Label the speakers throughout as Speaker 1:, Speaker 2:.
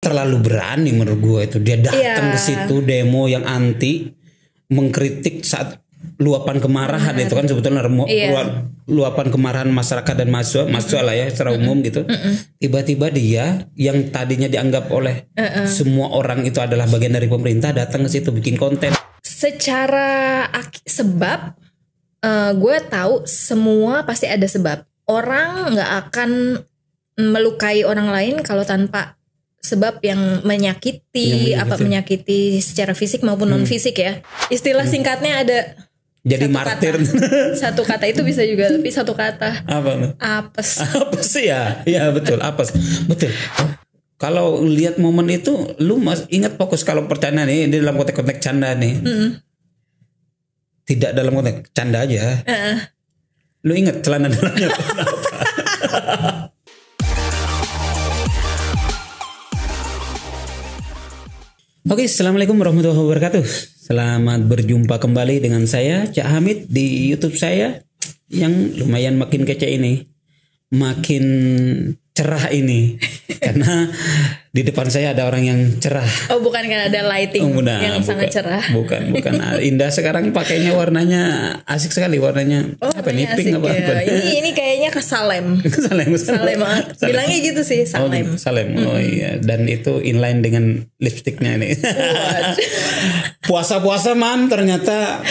Speaker 1: terlalu berani menurut gue itu. Dia datang ke situ demo yang anti, mengkritik saat luapan kemarahan itu kan sebetulnya luapan kemarahan masyarakat dan mahasiswa lah ya secara umum gitu. Tiba-tiba dia yang tadinya dianggap oleh semua orang itu adalah bagian dari pemerintah datang ke situ bikin konten.
Speaker 2: Secara sebab gue tahu semua pasti ada sebab. Orang nggak akan melukai orang lain kalau tanpa sebab yang menyakiti, menyakiti secara fisik maupun non fisik ya. Istilah singkatnya ada.
Speaker 1: Jadi martir.
Speaker 2: Satu kata itu bisa juga, tapi satu kata.
Speaker 1: Apa?
Speaker 2: Apes.
Speaker 1: Apes ya, ya betul, apes, betul. Kalau lihat momen itu, lu ingat fokus kalau percandaan nih di dalam konteks canda nih. Tidak dalam konteks canda aja. Lu ingat celana dalamnya apa? Oke, assalamualaikum warahmatullahi wabarakatuh. Selamat berjumpa kembali dengan saya Cak Hamid di YouTube saya yang lumayan makin kece ini, makin cerah ini, karena di depan saya ada orang yang cerah.
Speaker 2: Oh, bukan kan ada lighting yang sangat cerah.
Speaker 1: Bukan. Indah sekarang pakainya warnanya asik sekali warnanya. Apa nih, pink apa?
Speaker 2: Ini kayaknya ke Salem. Salem banget. Bilangnya gitu sih, Salem.
Speaker 1: Salem. Oh iya, dan itu inline dengan lipstiknya ini. Puasa-puasa man ternyata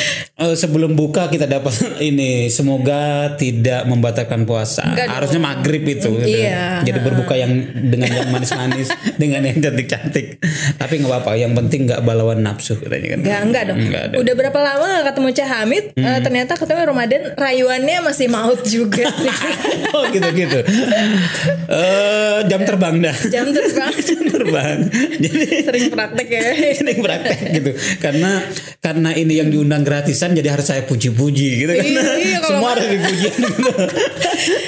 Speaker 1: sebelum buka kita dapat ini, semoga tidak membatalkan puasa. Harusnya maghrib itu.
Speaker 2: Iya.
Speaker 1: Jadi berbuka dengan yang manis-manis, dengan yang cantik-cantik. Tapi nggak apa-apa, yang penting nggak balawan nafsu katanya kan.
Speaker 2: Enggak dong. Udah berapa lama gak ketemu Cak Hamid? Ternyata ketemu Ramadan, rayuannya masih maut juga.
Speaker 1: Oh gitu. Jam terbang dah. Jam terbang. Jadi
Speaker 2: sering praktek ya.
Speaker 1: Sering praktek gitu. Karena ini yang diundang gratisan, jadi harus saya puji-puji gitu kan. Iya, semua harus dipuji gitu.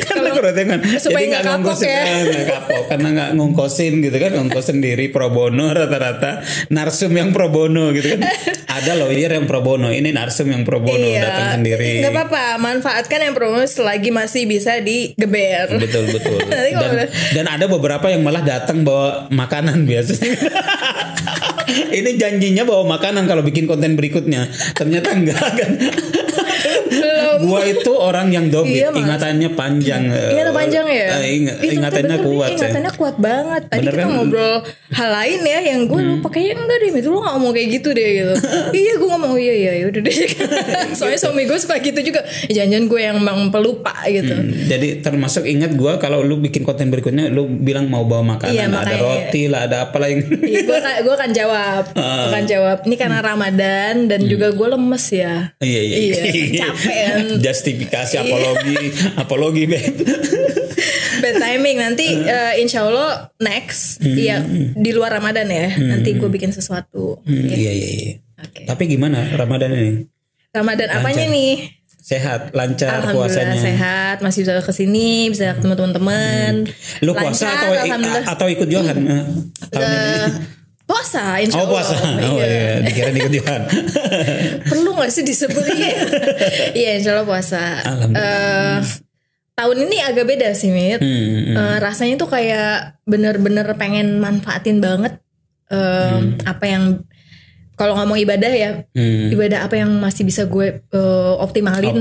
Speaker 1: Karena kan. Jadi nggak ngongkosin ya. Nggak kapok karena nggak ngongkosin gitu kan, ngongkos sendiri pro bono rata-rata, narsum yang pro bono gitu kan. Ada loh yang pro bono, ini narsum yang pro bono datang sendiri.
Speaker 2: Nggak apa-apa, manfaatkan yang pro bono selagi masih bisa digeber.
Speaker 1: Betul. Dan ada beberapa yang malah datang bawa makanan biasanya. Ini janjinya bawa makanan kalau bikin konten berikutnya, ternyata enggak kan. Gua itu orang yang dobit, ingatannya panjang.
Speaker 2: Ingatannya panjang ya?
Speaker 1: Ingatannya kuat.
Speaker 2: Ingatannya kuat banget. Tadi bener kita kan? Ngobrol hal lain ya, yang gue lupa kayaknya enggak deh, itu lo gak ngomong kayak gitu deh gitu. Iya, gue ngomong iya udah deh. Soalnya suami gue suka gitu juga. Jangan-jangan gue yang emang pelupa gitu.
Speaker 1: Jadi termasuk ingat gue kalau lu bikin konten berikutnya, lu bilang mau bawa makanan, ada roti lah, ada apa lah yang.
Speaker 2: Gue akan jawab. Ini karena Ramadan dan juga gue lemes ya.
Speaker 1: Iya.
Speaker 2: Capek.
Speaker 1: Justifikasi apologi beb.
Speaker 2: Bad timing nanti insya Allah next ya di luar Ramadan ya nanti gue bikin sesuatu.
Speaker 1: Iya. Okay. Tapi gimana Ramadan ini?
Speaker 2: Ramadan lancar. Apanya nih?
Speaker 1: Sehat, lancar
Speaker 2: puasanya. Sehat, masih bisa kesini, bisa ketemu teman-teman.
Speaker 1: Lu puasa atau ikut Johan tahun ini?
Speaker 2: Puasa, insya Allah.
Speaker 1: Puasa. Iya. Dikira ikut Johan.
Speaker 2: Perlu gak sih disebut? Iya, insya Allah puasa. Tahun ini agak beda sih, Mit. Rasanya tuh kayak bener-bener pengen manfaatin banget apa yang, kalau ngomong ibadah ya, ibadah apa yang masih bisa gue optimalin.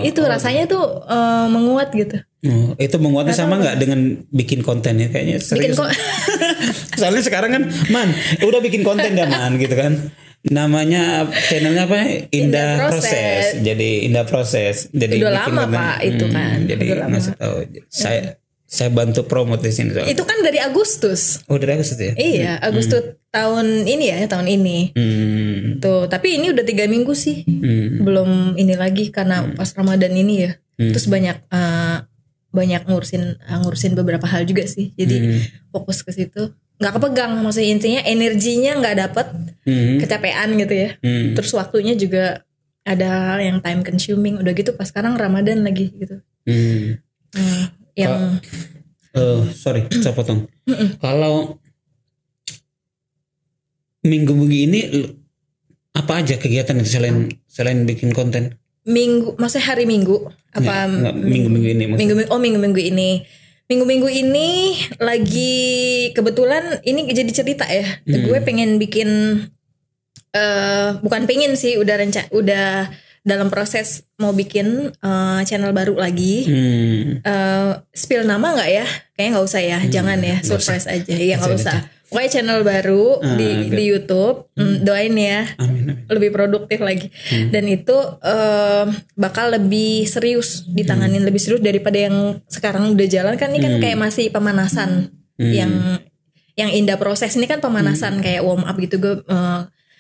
Speaker 2: Itu rasanya tuh menguat gitu.
Speaker 1: Itu menguatnya sama nggak dengan bikin konten ya kayaknya serius. Soalnya sekarang kan udah bikin konten dah gitu kan. Namanya channelnya apa? Indah Proses. Jadi Indah Proses. Jadi
Speaker 2: udah lama konten, Pak itu kan.
Speaker 1: Jadi ngasih tahu. Saya bantu promote di sini.
Speaker 2: Itu kan dari Agustus.
Speaker 1: Oh, dari Agustus ya?
Speaker 2: Iya, Agustus tahun ini. Tuh, tapi ini udah 3 minggu sih. Belum ini lagi karena pas Ramadan ini ya. Terus banyak ngurusin beberapa hal juga sih. Jadi fokus ke situ. Nggak kepegang, maksudnya intinya energinya nggak dapet, kecapean gitu ya. Terus waktunya juga ada hal yang time consuming. Udah gitu pas sekarang Ramadan lagi gitu.
Speaker 1: Sorry, saya potong. Kalau minggu-minggu ini apa aja kegiatan itu selain bikin konten?
Speaker 2: Maksudnya hari Minggu apa?
Speaker 1: Minggu-minggu ini.
Speaker 2: Minggu-minggu ini. Minggu-minggu ini lagi kebetulan ini jadi cerita ya. Gue pengen bikin bukan pengen sih, udah dalam proses mau bikin channel baru lagi. Spill nama nggak ya? Kayaknya nggak usah ya, jangan ya, surprise aja. Iya nggak usah. Pokoknya channel baru di YouTube. Doain ya, amin. Lebih produktif lagi. Dan itu bakal lebih serius ditanganin, lebih serius daripada yang sekarang udah jalan kan. Ini kan kayak masih pemanasan. Yang indah proses ini kan pemanasan, kayak warm up gitu. Gue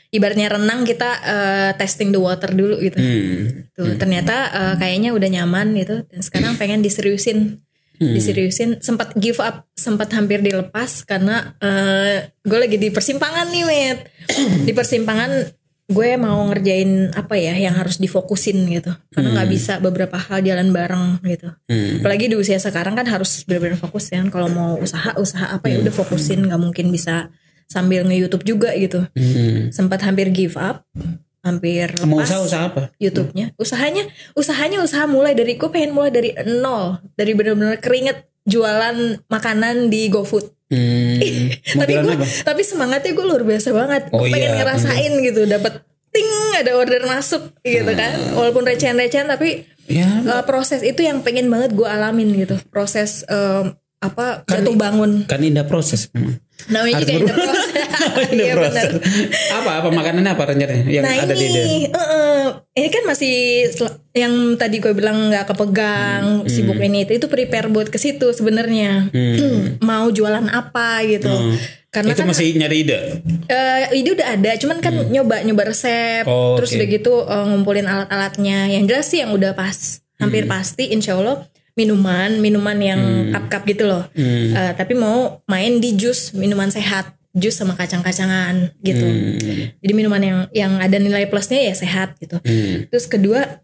Speaker 2: ibaratnya renang, kita testing the water dulu gitu. Tuh ternyata kayaknya udah nyaman gitu. Dan sekarang pengen diseriusin. Sempat give up, sempat hampir dilepas karena gue lagi di persimpangan nih, Met. Di persimpangan gue mau ngerjain apa ya yang harus difokusin gitu, karena nggak bisa beberapa hal jalan bareng gitu. Apalagi di usia sekarang kan harus benar-benar fokus ya. Kalau mau usaha apa ya udah fokusin, nggak mungkin bisa sambil nge-YouTube juga gitu. Sempat hampir give up, hampir lepas.
Speaker 1: Mau usaha apa?
Speaker 2: YouTube-nya. Usahanya mulai dari, gue pengen mulai dari nol, dari benar-benar keringet jualan makanan di GoFood. Tapi semangatnya gue luar biasa banget. Gue pengen ngerasain gitu, dapat ting ada order masuk gitu kan. Walaupun recehan-recehan tapi proses itu yang pengen banget gue alamin gitu. Proses jatuh bangun.
Speaker 1: Kan indah proses memang.
Speaker 2: Namanya juga indah proses. Iya benar.
Speaker 1: Apa makanannya apa rencananya yang ada di
Speaker 2: ini kan masih yang tadi gue bilang nggak kepegang, sibuk ini itu prepare buat ke situ sebenarnya. Mau jualan apa gitu. Karena
Speaker 1: itu kan masih nyari ide.
Speaker 2: Ide udah ada, cuman kan nyoba resep, terus udah gitu ngumpulin alat-alatnya. Yang jelas sih yang udah hampir pasti insya Allah minuman yang cup gitu loh. Tapi mau main di jus, minuman sehat, jus sama kacang-kacangan gitu. Jadi minuman yang ada nilai plusnya ya sehat gitu. Terus kedua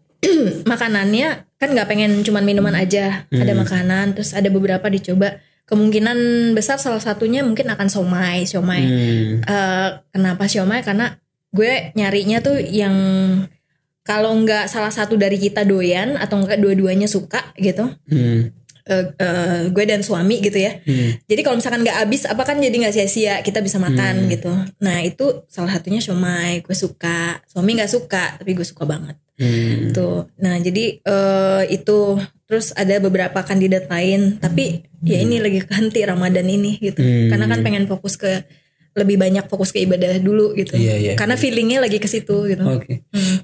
Speaker 2: makanannya kan nggak pengen cuman minuman aja, ada makanan, terus ada beberapa dicoba. Kemungkinan besar salah satunya mungkin akan siomay. Kenapa siomay? Karena gue nyarinya tuh yang kalau nggak salah satu dari kita doyan atau nggak dua-duanya suka gitu, gue dan suami gitu ya. Jadi kalau misalkan nggak habis apa kan jadi nggak sia-sia, kita bisa makan gitu. Nah itu salah satunya siomay, gue suka, suami nggak suka tapi gue suka banget. Tuh, nah jadi itu terus ada beberapa kandidat lain, tapi ya ini lagi ganti Ramadan ini gitu, karena kan pengen fokus ke lebih banyak fokus ke ibadah dulu gitu. Karena feelingnya lagi ke situ gitu.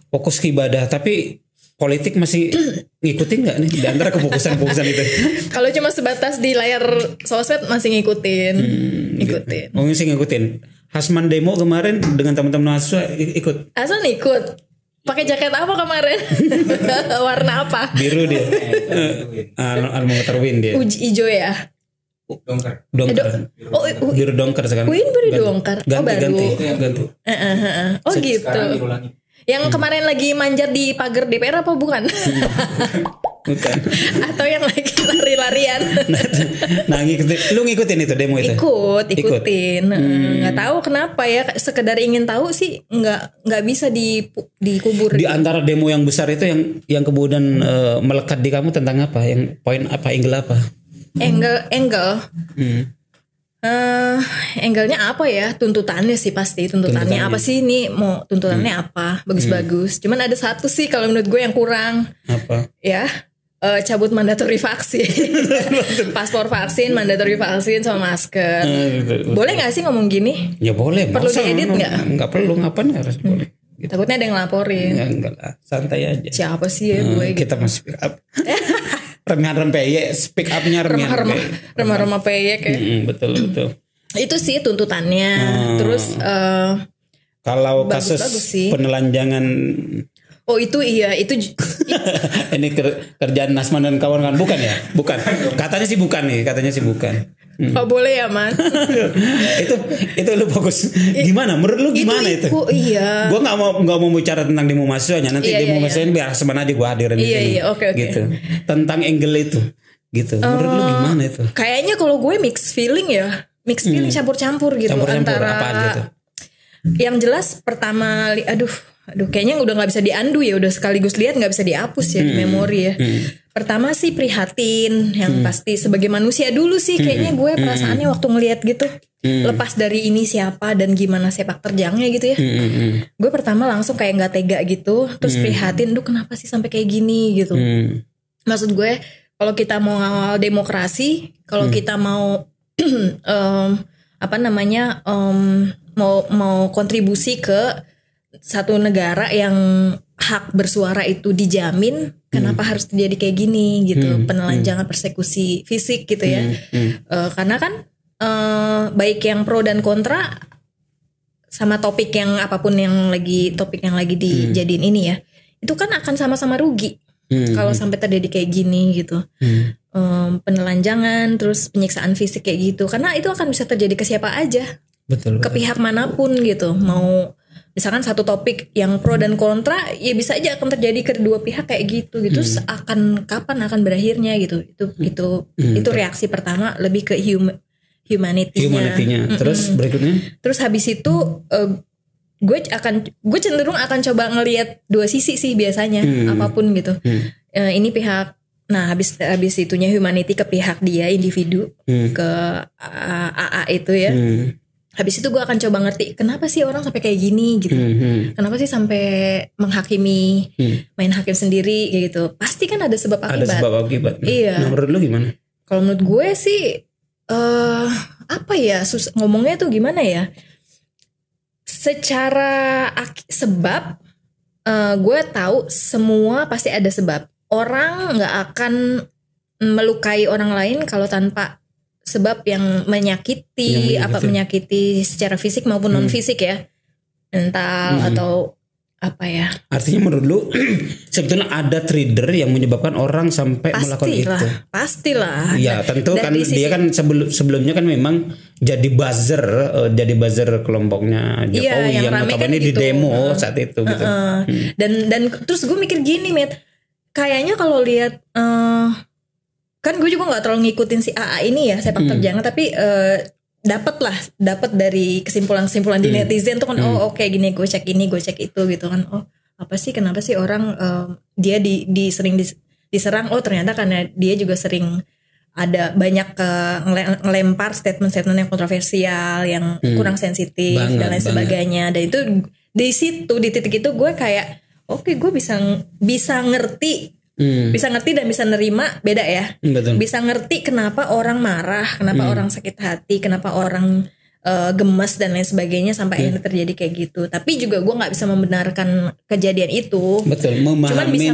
Speaker 2: Fokus ke ibadah, tapi politik masih ngikutin nggak nih di antara kefokusan itu? Kalau cuma sebatas di layar sosmed masih ngikutin.
Speaker 1: Masih ngikutin. Hasman demo kemarin dengan teman-teman mahasiswa ikut.
Speaker 2: Hasman ikut. Pakai jaket apa kemarin? Warna apa?
Speaker 1: Biru dia. Alma-mater Win dia.
Speaker 2: Hijau ya.
Speaker 1: Dongker.
Speaker 2: Biru
Speaker 1: dongker sekarang.
Speaker 2: Win biru dongker.
Speaker 1: Ganti.
Speaker 2: Oh gitu. Yang kemarin lagi manjat di pagar DPR apa bukan?
Speaker 1: Bukan.
Speaker 2: Atau yang lagi lari-larian.
Speaker 1: Nah, lu ngikutin itu demo itu?
Speaker 2: Ikutin. Nggak tahu kenapa ya, sekedar ingin tahu sih, nggak bisa dikubur. Di
Speaker 1: antara demo yang besar itu yang kemudian melekat di kamu tentang apa? Yang poin apa? Angle apa?
Speaker 2: Angle. Angle-nya apa ya? Tuntutannya sih pasti. Tuntutannya apa sih ini? Mau tuntutannya apa? Bagus-bagus. Cuman ada satu sih kalau menurut gue yang kurang.
Speaker 1: Apa?
Speaker 2: Ya, cabut mandatory vaksin. Paspor vaksin, mandatory vaksin sama masker. Boleh nggak sih ngomong gini?
Speaker 1: Ya boleh.
Speaker 2: Perlu diedit nggak?
Speaker 1: Nggak perlu, ngapain harus boleh.
Speaker 2: Gitu. Takutnya ada yang ngelaporin.
Speaker 1: Ya enggak lah, santai aja.
Speaker 2: Siapa sih ya gue?
Speaker 1: Kita masih speak up. Rem peyek, speak up-nya
Speaker 2: remah peyek ya.
Speaker 1: Betul.
Speaker 2: Itu sih tuntutannya. Terus
Speaker 1: kalau kasus penelanjangan.
Speaker 2: Oh itu iya, itu
Speaker 1: ini kerjaan Nasman dan kawan-kawan bukan ya? Bukan. Katanya sih bukan.
Speaker 2: Oh boleh ya man.
Speaker 1: itu lu fokus gimana? Menurut lu gimana itu?
Speaker 2: Iya.
Speaker 1: Gue nggak mau bicara tentang demo mahasiswanya. Nanti demo mahasiswanya biar sebenarnya aja gue hadirin di sini.
Speaker 2: Iya, oke.
Speaker 1: Gitu. Tentang angle itu, gitu. Menurut lu gimana itu?
Speaker 2: Kayaknya kalau gue mix feeling ya, campur-campur gitu.
Speaker 1: Campur-campur apaan gitu?
Speaker 2: Yang jelas pertama, aduh kayaknya udah nggak bisa diandu ya, udah sekaligus lihat nggak bisa dihapus ya di memori ya. Pertama sih prihatin, yang pasti sebagai manusia dulu sih kayaknya gue perasaannya waktu ngelihat gitu. Lepas dari ini siapa dan gimana sepak terjangnya gitu ya. Gue pertama langsung kayak nggak tega gitu, terus prihatin, duh kenapa sih sampai kayak gini gitu. Maksud gue kalau kita mau ngawal demokrasi, kalau kita mau mau kontribusi ke satu negara yang hak bersuara itu dijamin, kenapa harus terjadi kayak gini gitu, penelanjangan, persekusi fisik gitu ya. Karena kan baik yang pro dan kontra sama topik yang apapun topik yang lagi dijadiin ini ya, itu kan akan sama-sama rugi kalau sampai terjadi kayak gini gitu. Penelanjangan, terus penyiksaan fisik kayak gitu, karena itu akan bisa terjadi ke siapa aja.
Speaker 1: Betul.
Speaker 2: Ke pihak manapun gitu. Mau misalkan satu topik yang pro dan kontra, ya bisa aja akan terjadi ke kedua pihak kayak gitu. Kapan akan berakhirnya gitu. Itu reaksi pertama, lebih ke humanity-nya.
Speaker 1: Terus berikutnya? Terus
Speaker 2: habis itu gue cenderung akan coba ngelihat dua sisi sih biasanya, apapun gitu. Ini pihak, nah habis itunya humanity ke pihak dia individu, ke AA itu ya. Habis itu gue akan coba ngerti kenapa sih orang sampai kayak gini gitu. Kenapa sih sampai menghakimi, main hakim sendiri kayak gitu. Pasti kan ada sebab akibat.
Speaker 1: Ada sebab akibat.
Speaker 2: Iya.
Speaker 1: Nah, menurut lu gimana?
Speaker 2: Kalau menurut gue sih ngomongnya tuh gimana ya? Secara sebab gue tahu semua pasti ada sebab. Orang nggak akan melukai orang lain kalau tanpa sebab yang menyakiti, menyakiti secara fisik maupun non fisik ya, mental atau apa ya.
Speaker 1: Artinya menurut lu sebetulnya ada trigger yang menyebabkan orang sampai melakukan itu.
Speaker 2: Pastilah.
Speaker 1: Ya tentu kan dia kan sebelumnya kan memang jadi buzzer kelompoknya Jokowi yang notabene di demo saat itu gitu.
Speaker 2: Dan terus gue mikir gini, Met, kayaknya kalau lihat kan gue juga nggak terlalu ngikutin si AA ini ya sepak terjangnya, tapi dapat dari kesimpulan di netizen tuh kan, oke, gini gue cek ini, gue cek itu gitu kan, kenapa sih orang dia sering diserang, ternyata karena dia juga sering ada banyak ngelempar statement-statement yang kontroversial, yang kurang sensitif dan lain sebagainya. Dan itu di titik itu gue kayak gue bisa ngerti. Bisa ngerti dan bisa nerima, beda ya.
Speaker 1: Betul.
Speaker 2: Bisa ngerti kenapa orang marah, kenapa orang sakit hati, kenapa orang gemes dan lain sebagainya sampai akhirnya terjadi kayak gitu. Tapi juga gue nggak bisa membenarkan kejadian itu.
Speaker 1: Betul, memahami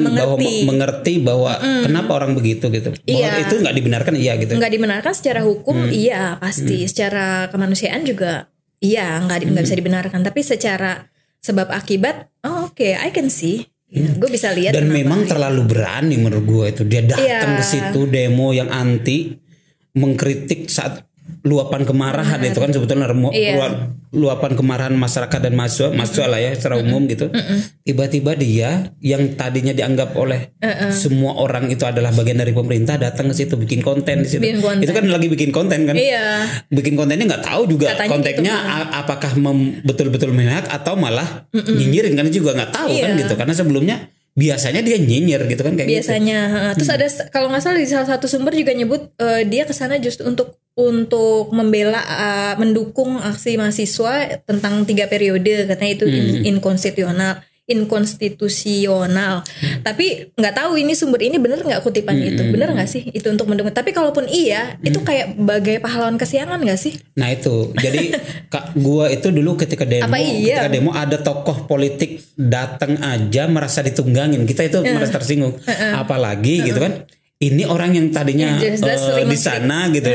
Speaker 1: mengerti bahwa kenapa orang begitu gitu. Bahwa itu nggak dibenarkan, iya gitu.
Speaker 2: Nggak dibenarkan secara hukum, iya pasti. Secara kemanusiaan juga, iya nggak bisa dibenarkan. Tapi secara sebab akibat, I can see. Gue bisa lihat.
Speaker 1: Dan memang terlalu berani menurut gue itu, dia datang ke situ demo yang anti, mengkritik saat luapan kemarahan itu kan sebetulnya luapan kemarahan masyarakat dan mahasiswa lah ya secara umum gitu. Tiba-tiba dia yang tadinya dianggap oleh semua orang itu adalah bagian dari pemerintah datang ke situ bikin konten di situ. Itu kan lagi bikin konten kan. Bikin kontennya nggak tahu juga katanya konteksnya gitu, apakah betul-betul memihak atau malah nyinyirin kan juga nggak tahu kan gitu, karena sebelumnya biasanya dia nyinyir gitu kan kayak
Speaker 2: biasanya gitu. Terus ada kalau nggak salah di salah satu sumber juga nyebut dia kesana justru untuk membela mendukung aksi mahasiswa tentang 3 periode, katanya itu inkonstitusional. Tapi nggak tahu ini sumber ini bener nggak kutipan itu, bener nggak sih itu untuk mendukung. Tapi kalaupun iya, itu kayak bagai pahlawan kesiangan nggak sih?
Speaker 1: Nah itu, jadi gua itu dulu ketika demo ada tokoh politik datang aja merasa ditunggangin, kita itu merasa tersinggung, apalagi gitu kan. Ini orang yang tadinya di sana gitu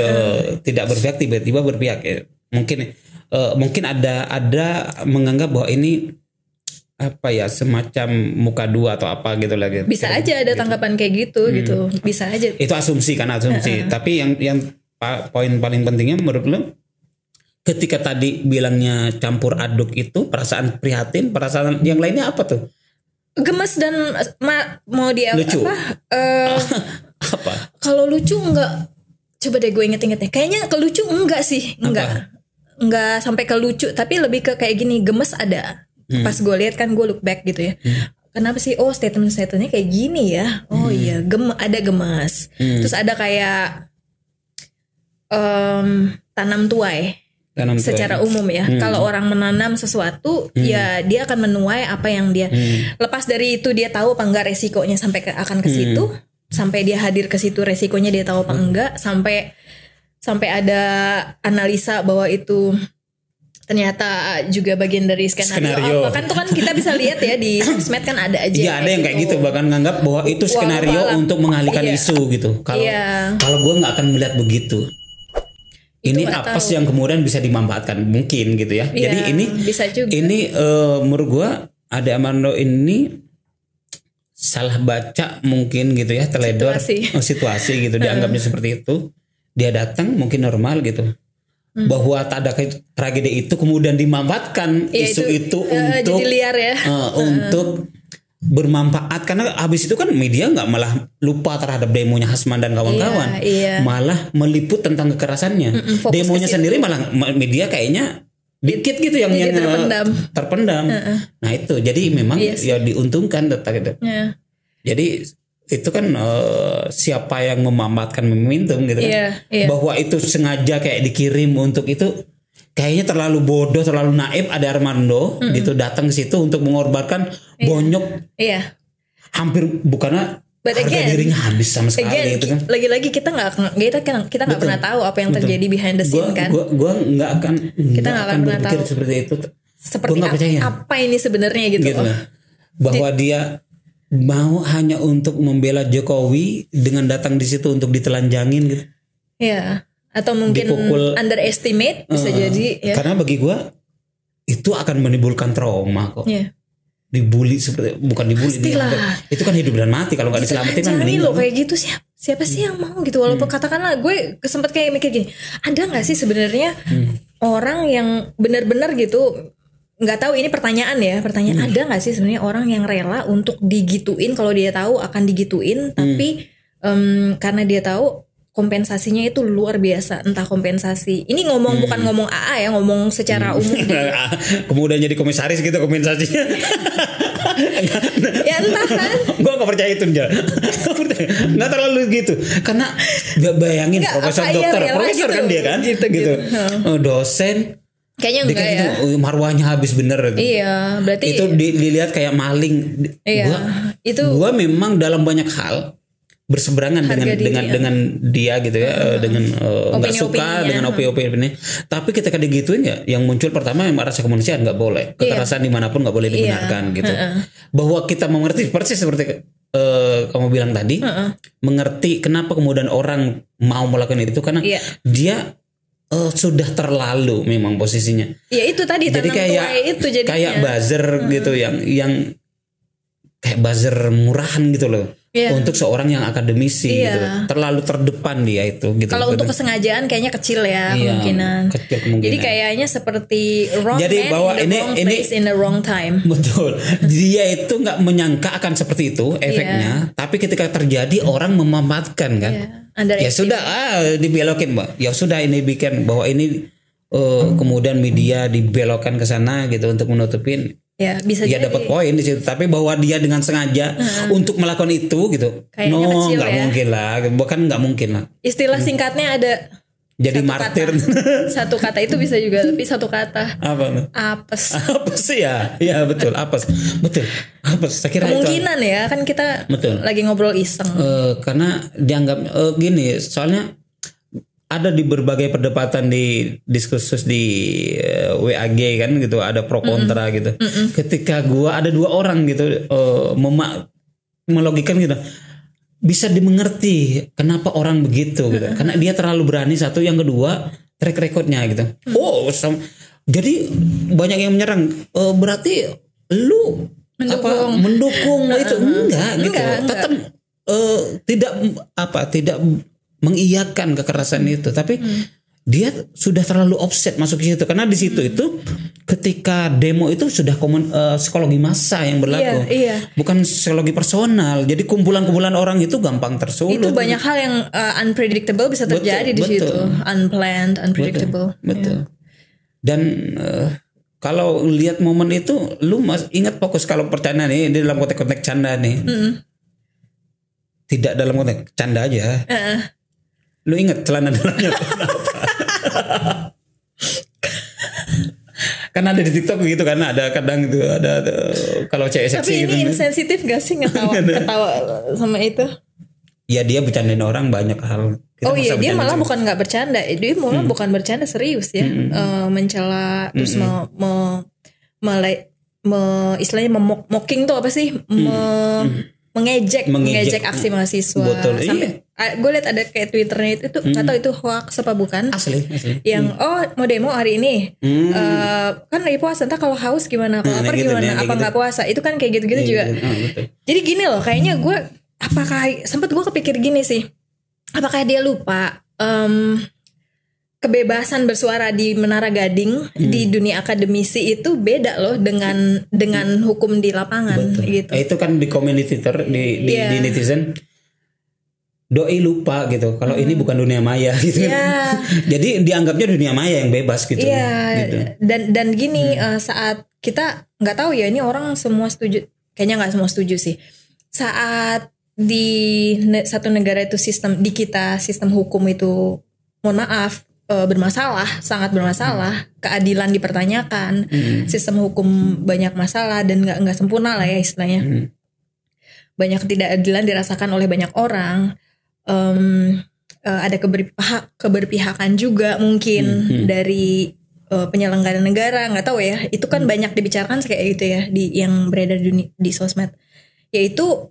Speaker 1: tidak berpihak tiba-tiba berpihak ya. Mungkin ada menganggap bahwa ini apa ya, semacam muka dua atau apa gitu lagi.
Speaker 2: Bisa aja ada tanggapan kayak gitu gitu. Bisa aja.
Speaker 1: Itu asumsi. Tapi yang poin paling pentingnya menurut lo, ketika tadi bilangnya campur aduk itu perasaan prihatin, perasaan yang lainnya apa tuh?
Speaker 2: Gemes dan mau dia
Speaker 1: lucu.
Speaker 2: Apa? Kalau lucu enggak, coba deh gue inget-inget deh. Kayaknya ke lucu enggak sih, enggak sampai ke lucu, tapi lebih ke kayak gini, gemes ada. Pas gue lihat kan, gue look back gitu ya. kenapa sih? Oh, statementnya kayak gini ya. Oh iya, ada gemas. Terus ada kayak tanam tuai. Secara umum ya, kalau orang menanam sesuatu ya dia akan menuai apa yang dia lepas dari itu, dia tahu apa enggak resikonya sampai akan ke situ, sampai dia hadir ke situ resikonya dia tahu apa enggak, sampai ada analisa bahwa itu ternyata juga bagian dari skenario. Kan tuh kan kita bisa lihat ya di sosmed kan ada aja.
Speaker 1: Iya, ada yang kayak gitu, bahkan nganggap bahwa itu skenario untuk mengalihkan isu gitu. Kalau gue nggak akan melihat begitu. Ini apes yang kemudian bisa dimanfaatkan mungkin gitu ya. Jadi ini
Speaker 2: bisa juga.
Speaker 1: Ini menurut gua Ade Armando ini salah baca mungkin gitu ya, teledor situasi gitu, dianggapnya seperti itu. Dia datang mungkin normal gitu. Bahwa tak ada tragedi itu kemudian dimanfaatkan isu itu untuk
Speaker 2: jadi liar ya.
Speaker 1: Untuk bermanfaat, karena habis itu kan media nggak malah lupa terhadap demonya Hasman dan kawan-kawan, malah meliput tentang kekerasannya. Demonya sendiri malah media kayaknya dikit gitu yang terpendam. Nah itu jadi memang ya diuntungkan gitu. Jadi itu kan siapa yang memanfaatkan momentum gitu kan, bahwa itu sengaja kayak dikirim untuk itu. Kayaknya terlalu bodoh, terlalu naif Ade Armando gitu datang ke situ untuk mengorbankan bonyok. Hampir bukannya harga dirinya habis sama sekali gitu kan.
Speaker 2: Lagi-lagi kita nggak pernah tahu apa yang terjadi behind the scene kan.
Speaker 1: Gua nggak akan
Speaker 2: pernah tahu
Speaker 1: seperti itu.
Speaker 2: Seperti apa ini sebenarnya gitu.
Speaker 1: Bahwa dia mau hanya untuk membela Jokowi dengan datang di situ untuk ditelanjangin gitu.
Speaker 2: Iya. Atau mungkin dipukul, underestimate bisa jadi ya.
Speaker 1: Karena bagi gue itu akan menimbulkan trauma kok. Dibully seperti, bukan dibully, itu kan hidup dan mati, kalau nggak diselamatin kan meninggal.
Speaker 2: Loh kayak gitu siapa sih yang mau gitu, walaupun katakanlah gue sempat kayak mikir gini, ada nggak sih sebenarnya orang yang benar-benar gitu, nggak tahu ini pertanyaan ada nggak sih sebenarnya orang yang rela untuk digituin kalau dia tahu akan digituin, tapi karena dia tahu kompensasinya itu luar biasa, entah kompensasi. Ini bukan ngomong AA ya, ngomong secara umum.
Speaker 1: Kemudian jadi komisaris gitu kompensasinya.
Speaker 2: Ya entah kan.
Speaker 1: Gue gak percaya itu aja. Gak terlalu gitu. Karena bayangin profesor dokter, profesor gitu, kan dia kan, gitu. Dosen.
Speaker 2: Kayaknya enggak ya.
Speaker 1: Marwahnya habis bener.
Speaker 2: Iya, berarti
Speaker 1: itu dilihat kayak maling. Gue memang dalam banyak hal berseberangan dengan dia gitu ya, dengan nggak suka dengan opini-opini. Tapi ketika digituin ya, yang muncul pertama yang rasa kemanusiaan nggak boleh, kekerasan dimanapun nggak boleh dibenarkan gitu. Bahwa kita mengerti persis seperti kamu bilang tadi, mengerti kenapa kemudian orang mau melakukan itu karena dia sudah terlalu memang posisinya.
Speaker 2: Ya itu tadi. Jadi
Speaker 1: kayak buzzer gitu yang kayak buzzer murahan gitu loh. Untuk seorang yang akademisi gitu. Terlalu terdepan dia itu gitu.
Speaker 2: Kalau untuk kesengajaan kayaknya kecil ya kemungkinan. Jadi kayaknya seperti wrong
Speaker 1: jadi
Speaker 2: man
Speaker 1: bahwa
Speaker 2: in the wrong place in the wrong time.
Speaker 1: Betul. Dia itu nggak menyangka akan seperti itu efeknya, tapi ketika terjadi orang memanfaatkan kan. Ya sudah dibelokin, Mbak. Ya sudah ini bikin bahwa ini kemudian media dibelokkan ke sana gitu untuk menutupin.
Speaker 2: Ya bisa
Speaker 1: dia dapat poin di situ, tapi bahwa dia dengan sengaja untuk melakukan itu gitu, nggak mungkin lah, bukan nggak mungkin lah.
Speaker 2: Istilah singkatnya ada.
Speaker 1: Jadi martir.
Speaker 2: Satu kata itu bisa juga, tapi satu kata.
Speaker 1: Apa?
Speaker 2: Apes.
Speaker 1: Apes ya betul, apes, betul, apes. Saya kira
Speaker 2: kemungkinan itu, ya kan kita lagi ngobrol iseng.
Speaker 1: Karena dianggap gini, soalnya ada di berbagai perdebatan di diskursus di WAG kan gitu, ada pro kontra gitu. Ketika ada dua orang gitu melogikan gitu, bisa dimengerti kenapa orang begitu gitu. Karena dia terlalu berani satu, yang kedua track recordnya gitu. Jadi banyak yang menyerang. Berarti lu mendukung itu enggak gitu. Tetap tidak mengiyakan kekerasan itu, tapi dia sudah terlalu offset masuk ke situ, karena di situ itu ketika demo itu sudah psikologi massa yang berlaku, bukan psikologi personal. Jadi kumpulan-kumpulan orang itu gampang tersulut.
Speaker 2: Itu banyak hal yang unpredictable bisa terjadi di situ, unplanned, unpredictable.
Speaker 1: Betul. Dan kalau lihat momen itu, lu ingat fokus kalau percanda nih di dalam konteks canda nih. Tidak dalam konteks canda aja. Lu ingat celana dalamnya apa? Kan ada di TikTok gitu kan, ada kadang itu ada kalau cewek seksi.
Speaker 2: Tapi ini gitu, insensitif gak sih ketawa sama itu?
Speaker 1: Ya dia bercandain orang banyak hal.
Speaker 2: Oh iya, dia malah bukan nggak bercanda, dia malah bukan bercanda, serius ya, mencela terus istilahnya mocking tuh apa sih, mengejek aksi mahasiswa.
Speaker 1: Betul,
Speaker 2: sampai gue liat ada kayak Twitternya itu nggak tahu itu hoax apa bukan?
Speaker 1: Asli.
Speaker 2: Yang mau demo hari ini, kan lagi puasa, entah kalau haus gimana, kalau lapar gimana, apa nggak puasa, itu kan kayak gitu-gitu juga. Jadi gini loh, kayaknya gue sempet gue kepikir gini sih, apakah dia lupa kebebasan bersuara di Menara Gading di dunia akademisi itu beda loh dengan hukum di lapangan. Betul. Gitu.
Speaker 1: Itu kan di community di netizen, doi lupa gitu kalau ini bukan dunia maya gitu. Jadi dianggapnya dunia maya yang bebas gitu.
Speaker 2: Gitu. Dan gini, saat kita nggak tahu ya ini orang semua setuju, kayaknya nggak semua setuju sih. Saat di satu negara itu sistem hukum itu mohon maaf bermasalah, sangat bermasalah, keadilan dipertanyakan, sistem hukum banyak masalah dan nggak sempurna lah ya istilahnya. Banyak ketidakadilan dirasakan oleh banyak orang, ada keberpihakan juga mungkin dari penyelenggara negara, nggak tahu ya. Itu kan banyak dibicarakan kayak gitu ya yang beredar di sosmed, yaitu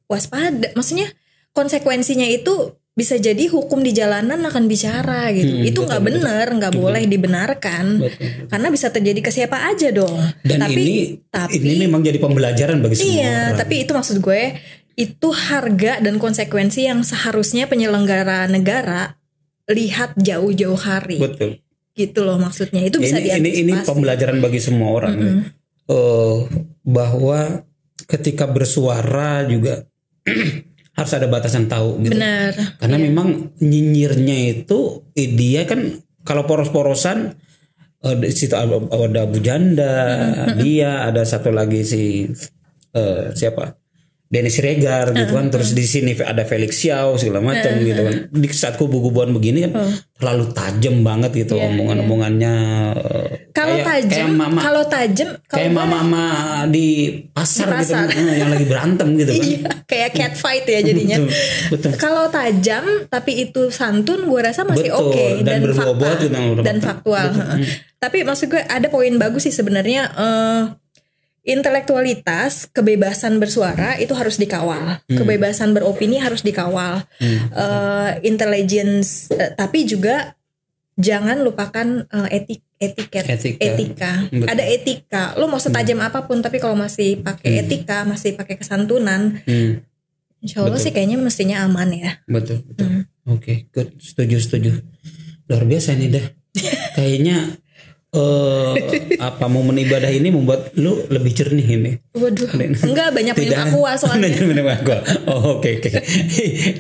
Speaker 2: waspada, maksudnya konsekuensinya itu bisa jadi hukum di jalanan akan bicara gitu. Itu nggak benar, nggak boleh dibenarkan. Karena bisa terjadi ke siapa aja dong.
Speaker 1: Dan ini memang jadi pembelajaran bagi semua orang. Iya,
Speaker 2: tapi itu maksud gue, itu harga dan konsekuensi yang seharusnya penyelenggara negara lihat jauh-jauh hari.
Speaker 1: Betul.
Speaker 2: Gitu loh maksudnya. Itu bisa diantisipasi.
Speaker 1: Ini pembelajaran bagi semua orang. Bahwa ketika bersuara juga harus ada batasan tahu gitu.
Speaker 2: Benar.
Speaker 1: Karena memang nyinyirnya itu dia kan kalau poros-porosan di situ ada Bu Janda, dia ada satu lagi siapa? Denny Siregar gitu kan, terus di sini ada Felix Xiao segala macam gitu kan. Di saat kubu-kubuan begini kan terlalu tajam banget gitu omongan-omongannya.
Speaker 2: Kalau tajam
Speaker 1: kayak mama di pasar gitu yang lagi berantem gitu kan.
Speaker 2: Iya, kayak cat fight ya jadinya. Betul. Kalau tajam tapi itu santun, gue rasa masih oke dan fakta dan faktual. Tapi maksud gue ada poin bagus sih sebenarnya. Intelektualitas, kebebasan bersuara itu harus dikawal, kebebasan beropini harus dikawal, intelligence, tapi juga jangan lupakan etika. Ada etika. Lo mau setajam apapun, tapi kalau masih pakai etika, masih pakai kesantunan, insya Allah sih kayaknya mestinya aman ya.
Speaker 1: Betul. Oke, good. Setuju. Luar biasa nih dah. Kayaknya momen ibadah ini membuat lu lebih jernih ini.
Speaker 2: Waduh, enggak, banyak minum aqua soalnya.
Speaker 1: Minum aqua. Oh, oke.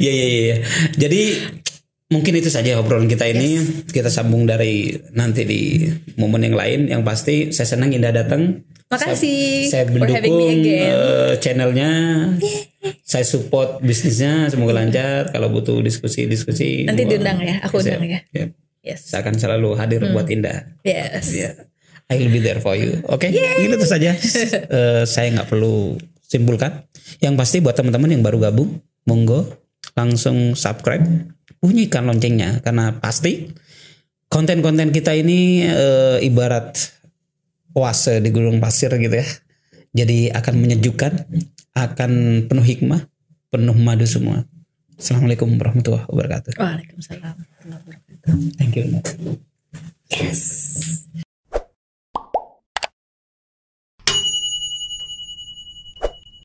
Speaker 1: Iya. Jadi mungkin itu saja obrolan kita ini. Kita sambung dari nanti di momen yang lain. Yang pasti saya senang Indah datang.
Speaker 2: Makasih.
Speaker 1: Saya mendukung channelnya. Saya support bisnisnya, semoga lancar. Kalau butuh diskusi.
Speaker 2: Nanti diundang ya, aku undang ya.
Speaker 1: Yes. Saya akan selalu hadir buat Indah.
Speaker 2: Yes.
Speaker 1: Yeah. I will be there for you. Oke, begitu itu saja. Saya nggak perlu simpulkan. Yang pasti buat teman-teman yang baru gabung, monggo langsung subscribe, bunyikan loncengnya karena pasti konten-konten kita ini ibarat oase di gurun pasir gitu ya. Jadi akan menyejukkan, akan penuh hikmah, penuh madu semua. Assalamualaikum warahmatullahi wabarakatuh.
Speaker 2: Waalaikumsalam warahmatullahi wabarakatuh.
Speaker 1: Thank you.
Speaker 2: Yes.